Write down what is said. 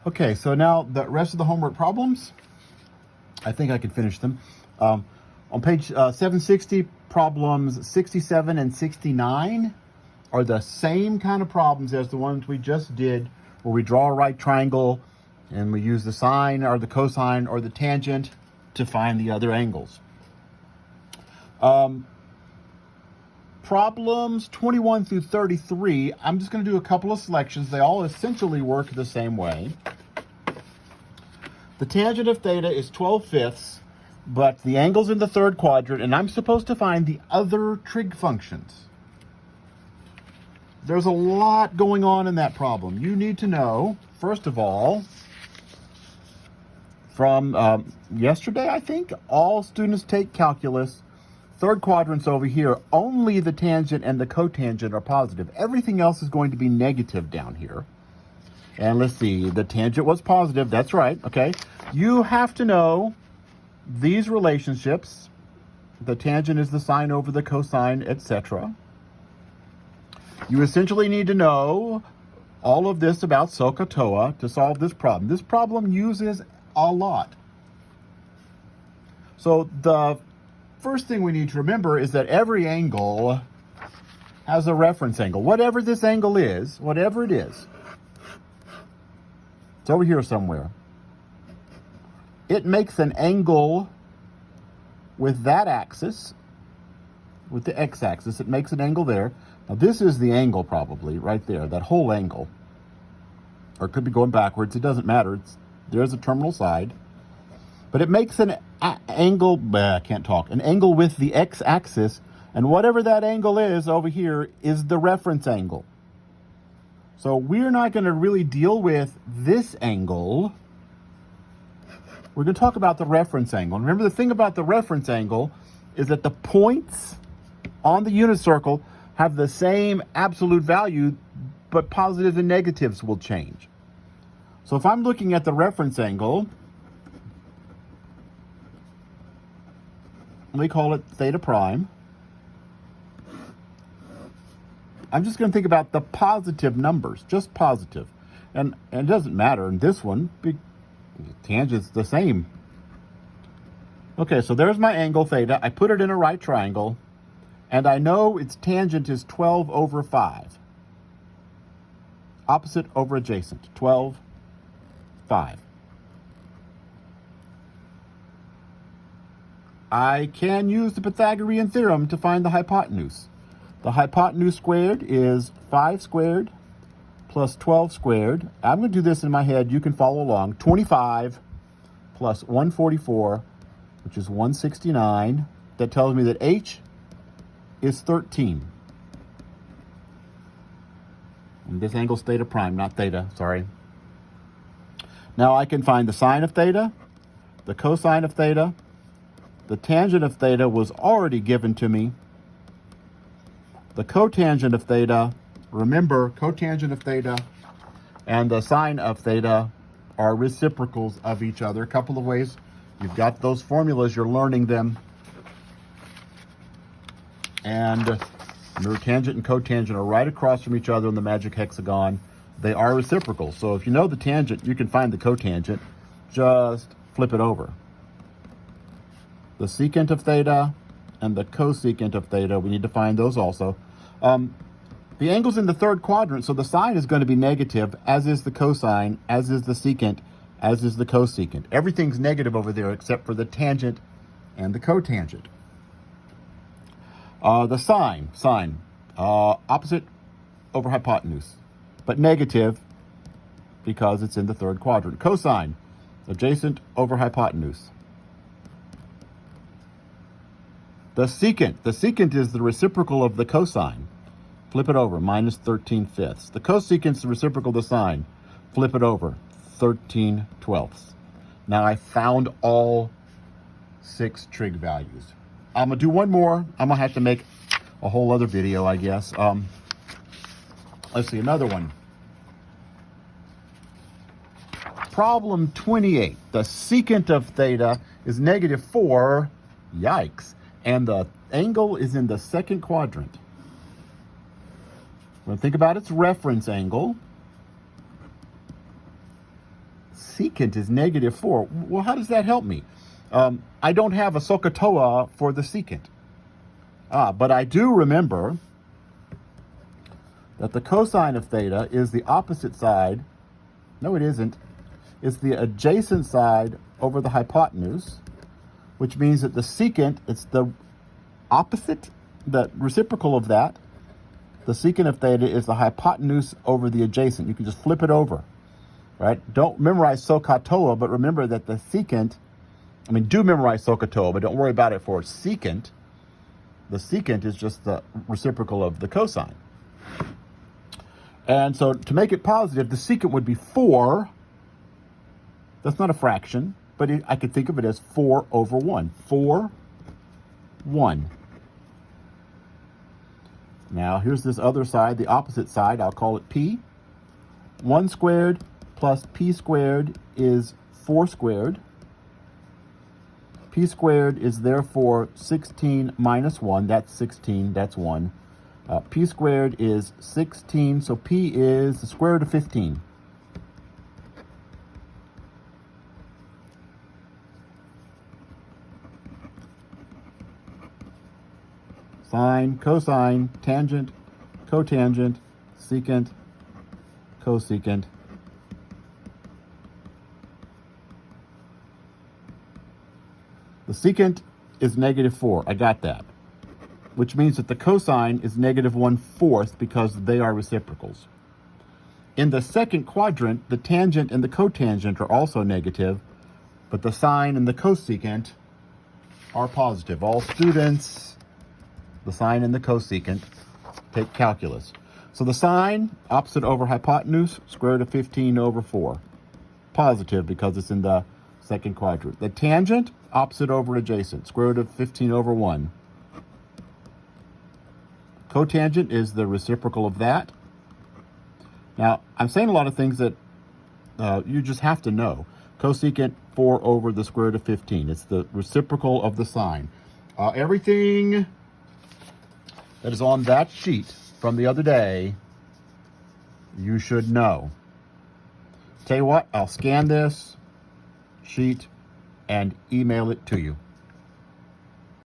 Okay, so now the rest of the homework problems, I think I can finish them. On page 760, problems 67 and 69 are the same kind of problems as the ones we just did, where we draw a right triangle and we use the sine or the cosine or the tangent to find the other angles. Problems 21 through 33, I'm just going to do a couple of selections. They all essentially work the same way. The tangent of theta is 12/5, but the angle's in the third quadrant, and I'm supposed to find the other trig functions. There's a lot going on in that problem. You need to know, first of all, from yesterday, I think, all students take calculus. Third quadrant's over here. Only the tangent and the cotangent are positive. Everything else is going to be negative down here. And let's see, the tangent was positive. That's right, okay? You have to know these relationships. The tangent is the sine over the cosine, etc. You essentially need to know all of this about SOHCAHTOA to solve this problem. This problem uses a lot. So the first thing we need to remember is that every angle has a reference angle. Whatever this angle is, whatever it is, it's over here somewhere. It makes an angle with that axis, with the x-axis. It makes an angle there. Now this is the angle probably, right there, that whole angle. Or it could be going backwards. It doesn't matter. There's a terminal side. But it makes an angle, I can't talk, an angle with the x-axis, and whatever that angle is over here is the reference angle. So we're not going to really deal with this angle. We're going to talk about the reference angle. And remember, the thing about the reference angle is that the points on the unit circle have the same absolute value, but positives and negatives will change. So if I'm looking at the reference angle, we call it theta prime. I'm just going to think about the positive numbers, just positive. And it doesn't matter in this one, the tangent's the same. Okay, so there's my angle theta. I put it in a right triangle, and I know its tangent is 12 over 5. Opposite over adjacent, 12, 5. I can use the Pythagorean theorem to find the hypotenuse. The hypotenuse squared is 5 squared plus 12 squared. I'm going to do this in my head. You can follow along. 25 plus 144, which is 169. That tells me that h is 13. And this angle's theta prime, not theta, sorry. Now I can find the sine of theta, the cosine of theta. The tangent of theta was already given to me. The cotangent of theta, remember, cotangent of theta and the sine of theta are reciprocals of each other. A couple of ways. You've got those formulas, you're learning them. And remember, tangent and cotangent are right across from each other in the magic hexagon. They are reciprocal. So if you know the tangent, you can find the cotangent. Just flip it over. The secant of theta and the cosecant of theta, we need to find those also. The angle's in the third quadrant, so the sine is going to be negative, as is the cosine, as is the secant, as is the cosecant. Everything's negative over there except for the tangent and the cotangent. The sine, opposite over hypotenuse, but negative because it's in the third quadrant. Cosine, adjacent over hypotenuse. The secant is the reciprocal of the cosine. Flip it over, minus 13/5. The cosecant's the reciprocal of the sine. Flip it over, 13/12. Now I found all 6 trig values. I'm gonna do one more. I'm gonna have to make a whole other video, I guess. Let's see, another one. Problem 28. The secant of theta is -4. Yikes. And the angle is in the second quadrant. We're going to think about its reference angle. secant is negative 4. Well, how does that help me? I don't have a SOHCAHTOA for the secant. But I do remember that the cosine of theta is the opposite side. No, it isn't. It's the adjacent side over the hypotenuse, which means that the secant, it's the opposite, the reciprocal of that. The secant of theta is the hypotenuse over the adjacent. You can just flip it over, right? Don't memorize SOHCAHTOA, but remember that the secant, do memorize SOHCAHTOA, but don't worry about it for secant. The secant is just the reciprocal of the cosine. And so to make it positive, the secant would be 4. That's not a fraction, but I could think of it as 4 over 1. 4, 1. Now, here's this other side, the opposite side. I'll call it p. 1 squared plus p squared is 4 squared. P squared is therefore 16 minus 1. That's 16. That's 1. P squared is 16, so p is the square root of 15. Sine, cosine, tangent, cotangent, secant, cosecant. The secant is negative 4. I got that. Which means that the cosine is negative 1/4 because they are reciprocals. In the second quadrant, the tangent and the cotangent are also negative, but the sine and the cosecant are positive. All students, the sine and the cosecant, take calculus. So the sine, opposite over hypotenuse, square root of 15 over 4. Positive because it's in the second quadrant. The tangent, opposite over adjacent, square root of 15 over 1. Cotangent is the reciprocal of that. Now, I'm saying a lot of things that you just have to know. Cosecant, 4 over the square root of 15. It's the reciprocal of the sine. Everything that is on that sheet from the other day, you should know. Tell you what, I'll scan this sheet and email it to you.